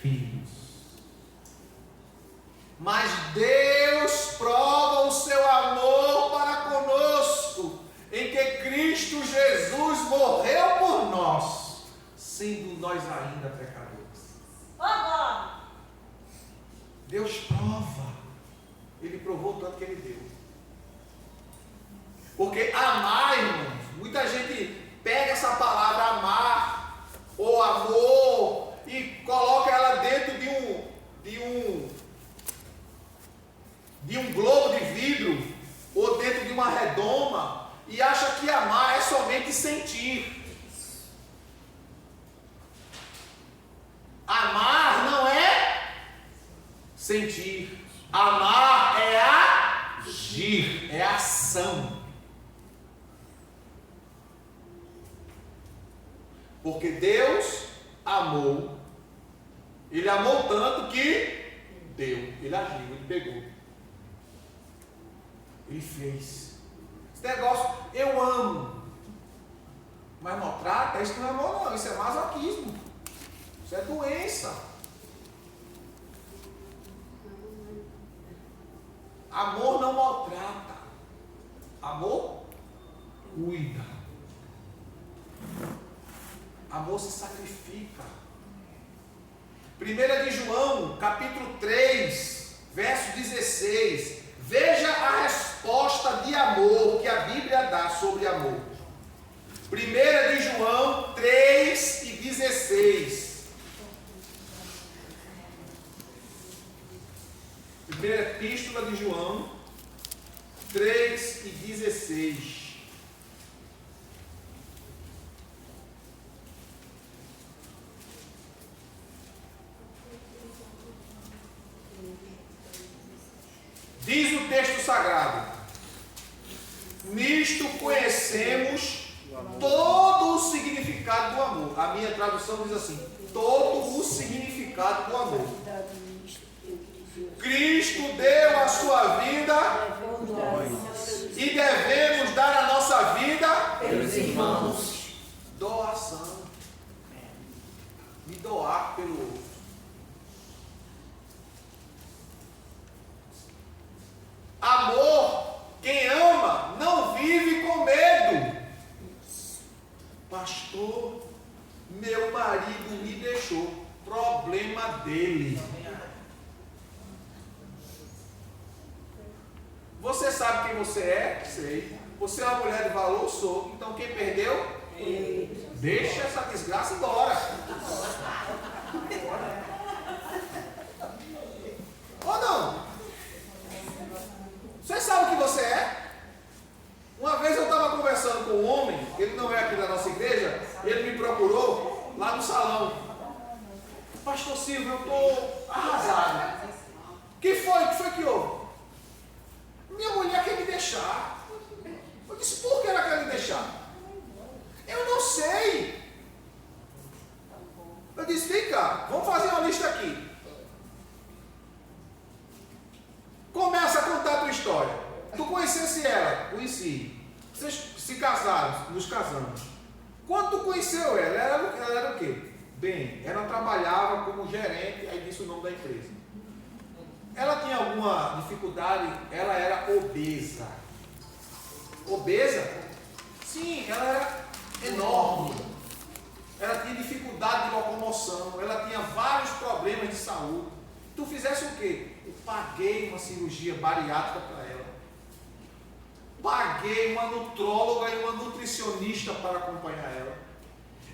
filhos. Mas Deus prova o seu amor para conosco, em que Cristo Jesus morreu por nós, sendo nós ainda pecadores. Deus prova. Ele provou tanto que Ele deu. Porque amar, irmãos, muita gente pega essa palavra amar ou amor e coloca ela dentro de um globo de vidro ou dentro de uma redoma e acha que amar é somente sentir. Amar não é sentir. Amar é agir, é ação. Porque Deus amou. Ele amou tanto que deu. Ele agiu, ele pegou. Ele fez. Esse negócio, eu amo, mas maltrata, isso não é amor não, isso é masoquismo. Isso é doença. Amor não maltrata. Amor cuida. Amor se sacrifica. 1 de João, capítulo 3, verso 16. Veja a resposta de amor que a Bíblia dá sobre amor. 1 de João 3 e 16. Primeira epístola de João 3 e 16. Diz o texto sagrado: nisto conhecemos todo o significado do amor. A minha tradução diz assim: todo o significado do amor. Cristo deu a sua vida e devemos dar a nossa vida pelos irmãos. Doação. Me doar pelo outro. Amor, quem ama não vive com medo. Pastor, meu marido me deixou. Problema dele. Você sabe quem você é? Sei. Você é uma mulher de valor? Sou. Então quem perdeu? Deixa essa desgraça embora. lá no salão. Pastor Silvio, eu estou arrasado. Que foi que houve? Minha mulher quer me deixar. Eu disse, por que ela quer me deixar? Eu não sei. Eu disse, vem cá, vamos fazer uma lista aqui. Começa a contar a tua história. Tu conhecesse ela? Conheci. Vocês se casaram, nos casamos. Quando tu conheceu ela, ela era o quê? Bem, ela trabalhava como gerente, aí disse o nome da empresa. Ela tinha alguma dificuldade, ela era obesa. Obesa? Sim, ela era enorme. Ela tinha dificuldade de locomoção, ela tinha vários problemas de saúde. Tu fizesse o quê? Eu paguei uma cirurgia bariátrica para ela. Paguei uma nutróloga e uma nutricionista para acompanhar ela.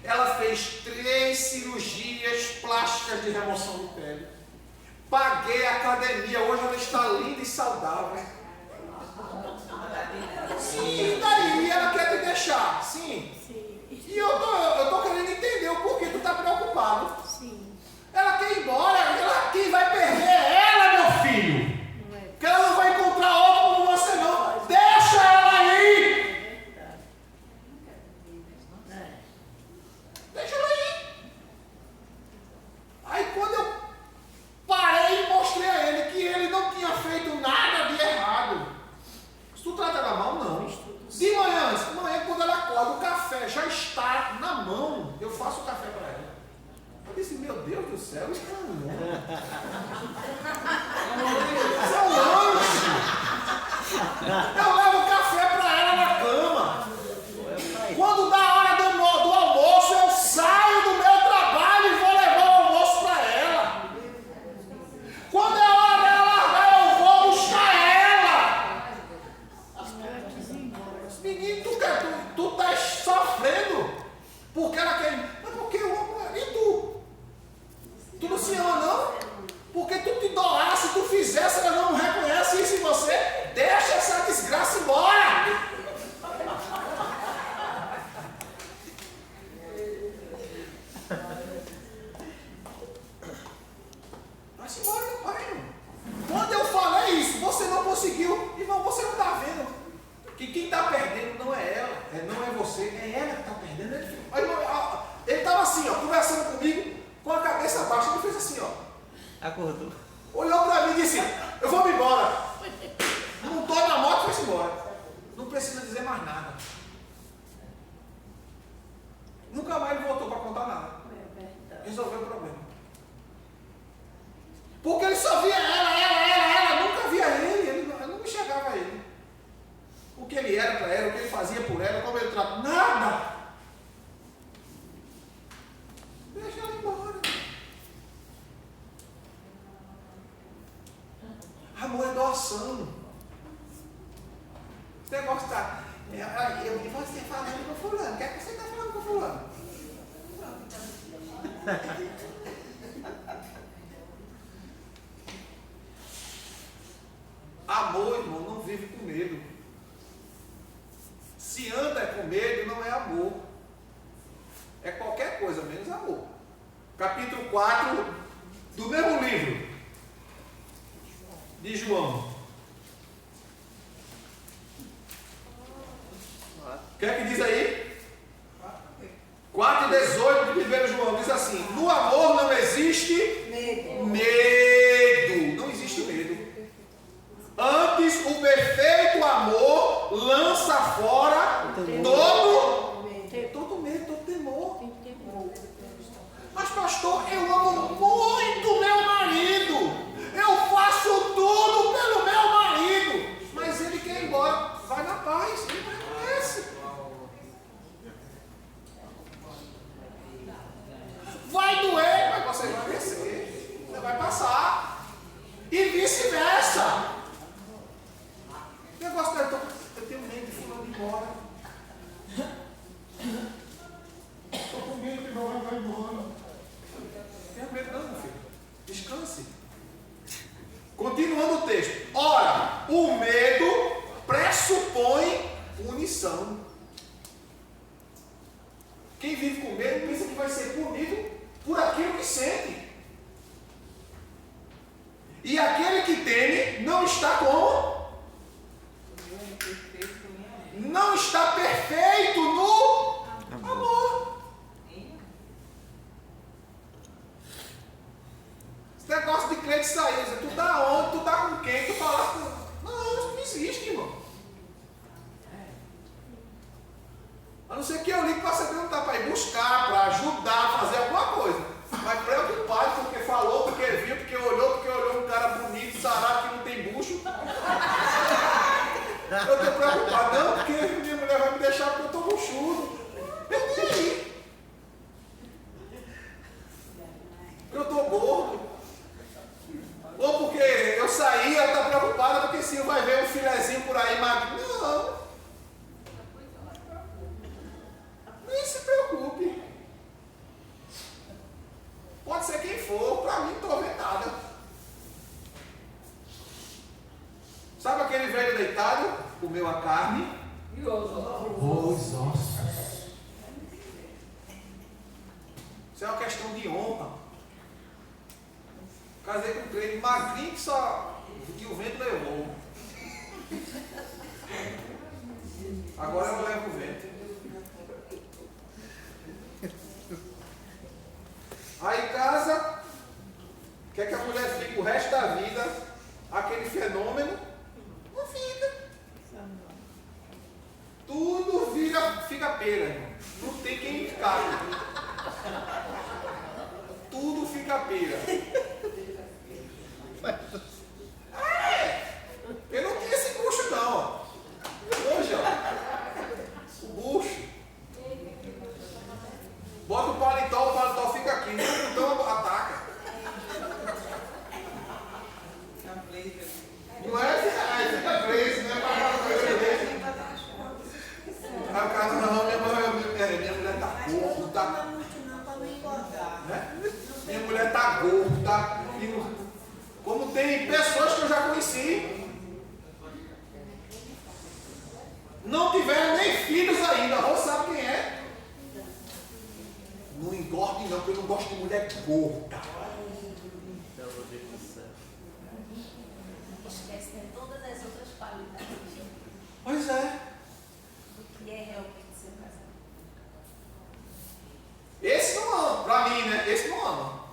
Ela fez 3 cirurgias plásticas de remoção de pele. Paguei a academia, hoje ela está linda e saudável. Sim, daí ela quer te deixar, sim. E eu tô querendo entender o porquê tu está preocupado. Sim. Ela quer ir embora, quem vai perder é ela, meu filho. Porque ela não vai encontrar outro como você não. Deixa ela aí. Deixa ela aí. Aí quando eu parei e mostrei a ele que ele não tinha feito nada de errado. Se tu trata ela mal, não. De manhã, quando ela acorda, o café já está na mão. Eu faço o café para ela. Eu disse, meu Deus do céu, isso é um isso é um lanche. Eu levo o café para ela na cama. Quando dá a hora do almoço, eu saio do meu trabalho e vou levar o almoço para ela. Quando é a hora dela largar, eu vou buscar ela. Menino, tu tá sofrendo porque ela quer ir. Mas porque eu amo ela. E tu? Tu não se ama, não? Porque tu te doar, se tu fizesse, ela não reconhece isso em você. Deixa essa desgraça embora. Vai-se embora, meu pai, irmão. Quando eu falei isso, você não conseguiu. Irmão, você não está vendo que quem está perdendo não é ela, não é você, é ela que está perdendo. Ele estava assim, ó, conversando comigo, com a cabeça baixa, ele fez assim, ó. Acordou. Olhou para mim e disse, eu vou me embora. Montou na moto e foi-se embora. Não precisa dizer mais nada. Nunca mais ele voltou para contar nada. Resolveu o problema. Porque ele só via ela, nunca via ele não enxergava ele. O que ele era para ela, o que ele fazia por ela, como ele tratava, nada. Deixa ela embora. Amor é doação. Você gosta. Eu vi você falando com fulano. O que é que você está falando com fulano? Amor, irmão, não vive com medo. Se anda com medo, não é amor. É qualquer coisa, menos amor. Capítulo 4 do mesmo livro de João. O que é que diz aí? 4:18 de 1 João diz assim: no amor não existe medo. Não existe medo. Antes, o perfeito amor lança fora todo medo, todo temor. Mas, pastor, eu amo muito meu marido. Eu faço tudo pelo meu marido. Mas ele quer ir embora. Vai na paz, ele não reconhece. Vai doer, mas você vai vencer. crente saiu, dizia, tu tá onde? Tu tá com quem? Tu fala com... Não, isso não existe, irmão. A não ser que eu ligue para você perguntar, para ir buscar, para ajudar, a fazer alguma coisa. Mas preocupado porque falou, porque viu, porque olhou um cara bonito, sarado, que não tem bucho. Eu estou preocupado, não, porque minha mulher vai me deixar porque eu estou buchudo. Eu nem aí. Porque eu estou gordo. Ou porque eu saí, ela está preocupada porque se vai ver um filezinho por aí magro. Não. Nem se preocupe. Pode ser quem for, para mim não estou vendo nada. Sabe aquele velho deitado? Comeu a carne. E os ossos. Isso é uma questão de honra. Casei com um crente magrinho que o vento levou. Agora eu levo o vento. Aí casa, quer que a mulher fique o resto da vida, aquele fenômeno, não fica. Tudo fica pera, irmão. Não tem quem ficar. Tudo fica pera. Eu não tinha esse bucho não, ó. Hoje, ó. O bucho. Bota o paletó fica aqui, nem então ataca. Não é? Fica preso, né? A casa não, minha mulher tá gorda. Né? Minha mulher tá gorda. Como tem pessoas que eu já conheci, não tiveram nem filhos ainda, não sabe quem é. Não engorde não, porque eu não gosto de mulher gorda. Esquece todas as outras qualidades. Pois é. O que é realmente seu casamento? Esse não ama, pra mim, né? Esse não ama.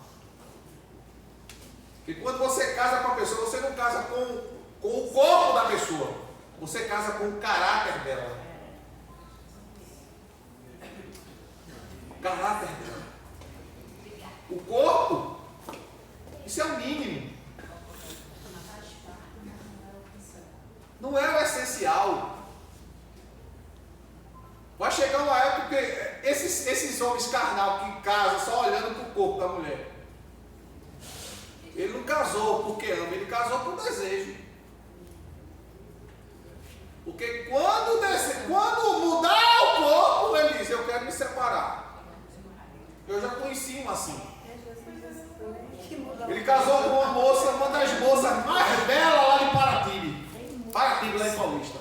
Porque quando você casa com a pessoa, você não casa com o corpo da pessoa. Você casa com o caráter dela. Caráter dela. O corpo, isso é o mínimo. Não é o essencial. Vai chegar uma época que esses homens carnal que casam só olhando para o corpo da mulher. Ele não casou porque ama, ele casou por desejo. Porque quando mudar o corpo, ele diz, eu quero me separar. Eu já conheci um assim. Ele casou com uma moça, uma das moças mais belas lá de Paraty, lá em Paulista.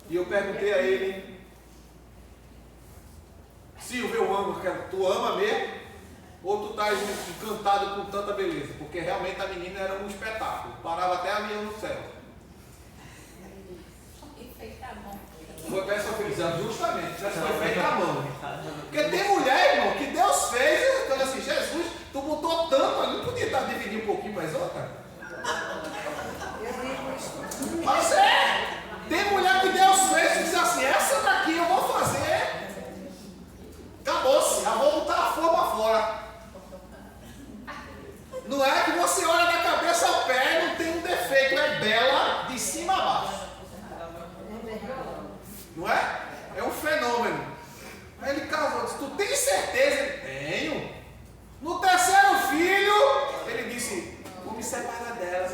E eu perguntei a ele, Silvio, eu amo, tu ama mesmo? Ou tu estás encantado com tanta beleza? Porque realmente a menina era um espetáculo. Parava até avião no céu. Foi peça frisando, justamente. Foi feita à mão. Porque tem mulher, irmão, que Deus fez. Eu assim, Jesus, tu botou tanto ali, não podia estar dividindo um pouquinho para as outras? Mas tem mulher que Deus fez e diz assim, essa daqui eu vou fazer. Acabou-se, eu vou botar a forma fora. Não é que você olha da cabeça ao pé e não tem um defeito, é bela de cima a baixo. Não é? É um fenômeno. Aí ele casou, disse, tu tem certeza? Ele, tenho. No terceiro filho, ele disse, vou me separar dela.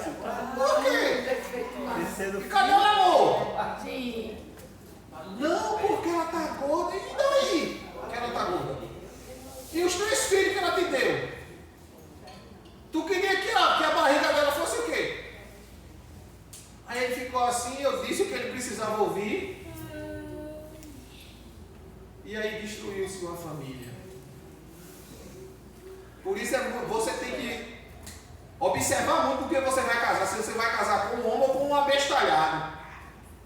Por quê? E cadê o amor? Sim. Não, porque ela está gorda. E daí que ela está gorda? E os 3 filhos que ela te deu? Tu queria que a barriga dela fosse o quê? Aí ele ficou assim, eu disse o que ele precisava ouvir. E aí destruiu-se uma família. Por isso você tem que observar muito porque você vai casar. Se você vai casar com um homem ou com um abestalhado,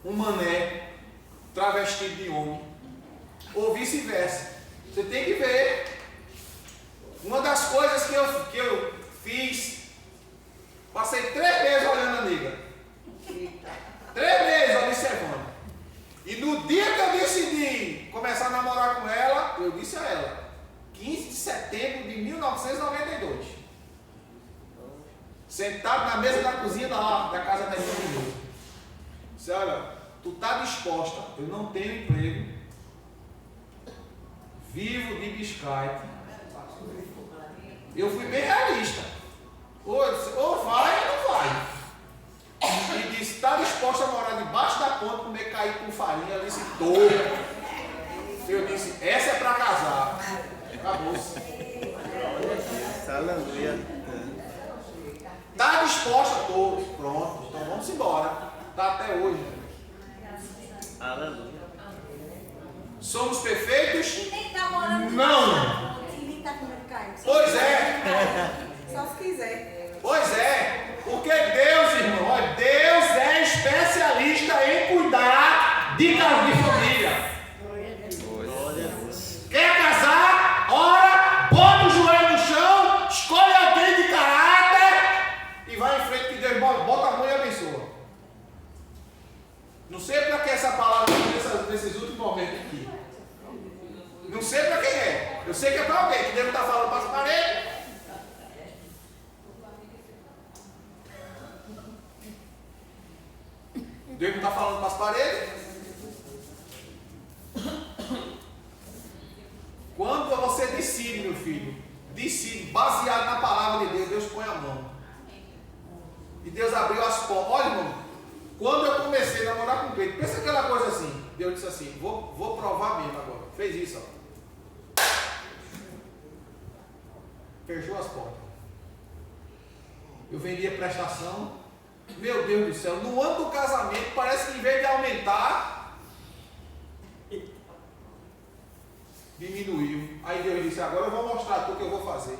um mané, travestido de homem, ou vice-versa. Você tem que ver. Uma das coisas que eu fiz Passei 3 meses olhando a nega. 3 meses observando. E no dia que eu decidi começar a namorar com ela, eu disse a ela, 15 de setembro de 1992. Sentado na mesa da cozinha da casa da minha irmã. Disse, olha, tu tá disposta, eu não tenho emprego, vivo de biscate. Eu fui bem realista. Ou vai ou não vai. E disse, está disposta a morar debaixo da ponte, comer cair com farinha, ela disse, tô. Eu disse, essa é para casar. Acabou-se. Aleluia. Está disposta? Tô. Pronto, então vamos embora. Está até hoje. Aleluia. Somos perfeitos? E nem tá morando Não. E nem tá comendo carne. Pois é. Só se quiser. Pois é. Porque Deus, irmão, olha, Deus é especialista em cuidar de casa de família. Glória a Deus. Quer casar? Ora, bota o joelho no chão, escolhe alguém de caráter e vai em frente que Deus bota a mão e abençoa. Não sei para que essa palavra nesses últimos momentos aqui. Não sei para quem é. Eu sei que é para alguém que Deus está falando para as paredes. Deus não está falando para as paredes. Quando você decide, meu filho, decide, baseado na palavra de Deus, Deus põe a mão. E Deus abriu as portas. Olha, irmão, quando eu comecei a namorar com o Pedro, pensa aquela coisa assim. Deus disse assim, vou provar mesmo agora. Fez isso, ó. Fechou as portas. Eu vendia prestação. Meu Deus do céu, no ano do casamento, parece que em vez de aumentar, diminuiu. Aí Deus disse, agora eu vou mostrar tudo que eu vou fazer.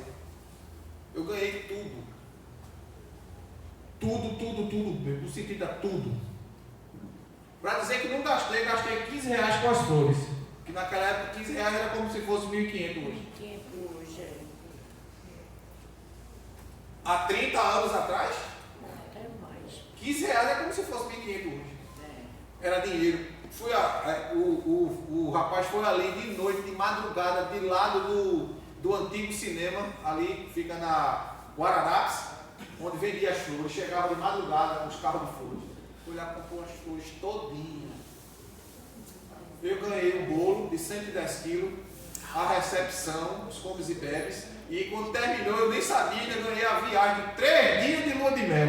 Eu ganhei tudo. Tudo, no sentido de tudo. Para dizer que não gastei 15 reais com as flores. Que naquela época 15 reais era como se fosse 1.500 hoje. Há 30 anos atrás, 15 reais é como se fosse 1.500 hoje. Era dinheiro. O rapaz foi ali de noite, de madrugada, de lado do antigo cinema, ali fica na Guararapes, onde vendia as flores. Chegava de madrugada com os carros de flores. Fui lá, comprou as flores todinhas. Eu ganhei um bolo de 110 quilos, a recepção, os comes e bebes. E quando terminou, eu nem sabia, ainda ganhei a viagem de 3 dias de lua de mel.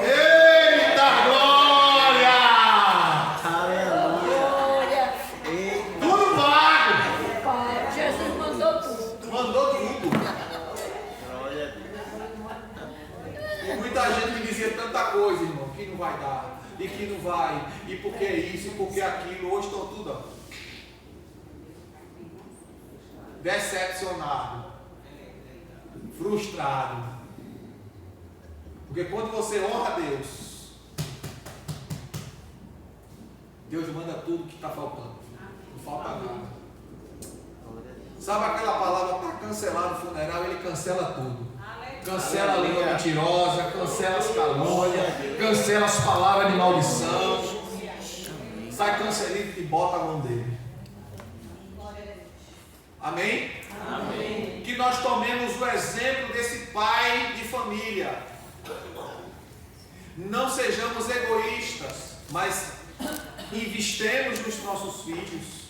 Eita glória! Aleluia. Tudo pago! Jesus mandou tudo. Mandou tudo. Glória a Deus. E muita gente me dizia tanta coisa, irmão, que não vai dar, e que não vai, e porque isso, e porque aquilo. Hoje estão tudo, ó, decepcionado, frustrado. Porque quando você honra a Deus, Deus manda tudo que está faltando. Não falta nada. Sabe aquela palavra, está cancelado o funeral, ele cancela tudo. Cancela a língua mentirosa, cancela as calúnias, cancela as palavras de maldição. Sai cancelido e bota a mão dele. Amém? Amém? Que nós tomemos o exemplo desse pai de família. Não sejamos egoístas, mas investemos nos nossos filhos.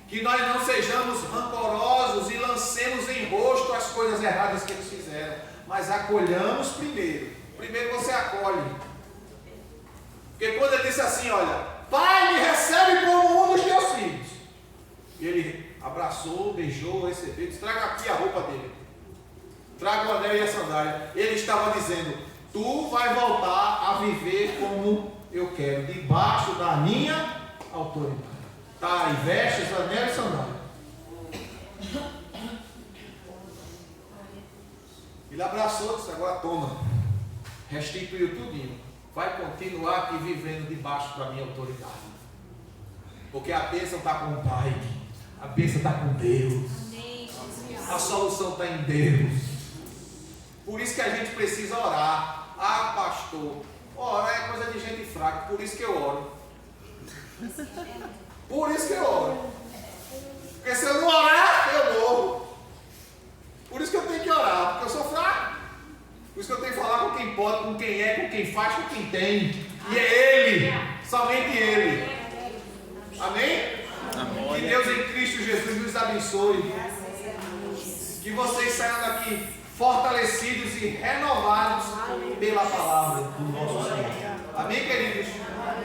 Que nós não sejamos rancorosos e lancemos em rosto as coisas erradas que eles fizeram, mas acolhamos primeiro. Primeiro você acolhe. Porque quando ele disse assim, olha, pai, me recebe como um dos teus filhos. E ele abraçou, beijou, recebeu, disse, traga aqui a roupa dele. Traga o anel e a sandália. Ele estava dizendo, tu vai voltar a viver como eu quero, debaixo da minha autoridade. Tá, e vestes, anel e sandália. Ele abraçou e disse, agora toma. Restituiu tudinho. Vai continuar aqui vivendo debaixo da minha autoridade. Porque a bênção está com o Pai. A bênção está com Deus. A solução está em Deus. Por isso que a gente precisa orar. Ah, pastor, orar é coisa de gente fraca, por isso que eu oro. Por isso que eu oro. Porque se eu não orar, eu morro. Por isso que eu tenho que orar, porque eu sou fraco. Por isso que eu tenho que falar com quem pode, com quem é, com quem faz, com quem tem. E é Ele, somente Ele. Amém? Que Deus em Cristo Jesus nos abençoe. Que vocês saiam daqui fortalecidos e renovados pela palavra do nosso Senhor. Amém, queridos?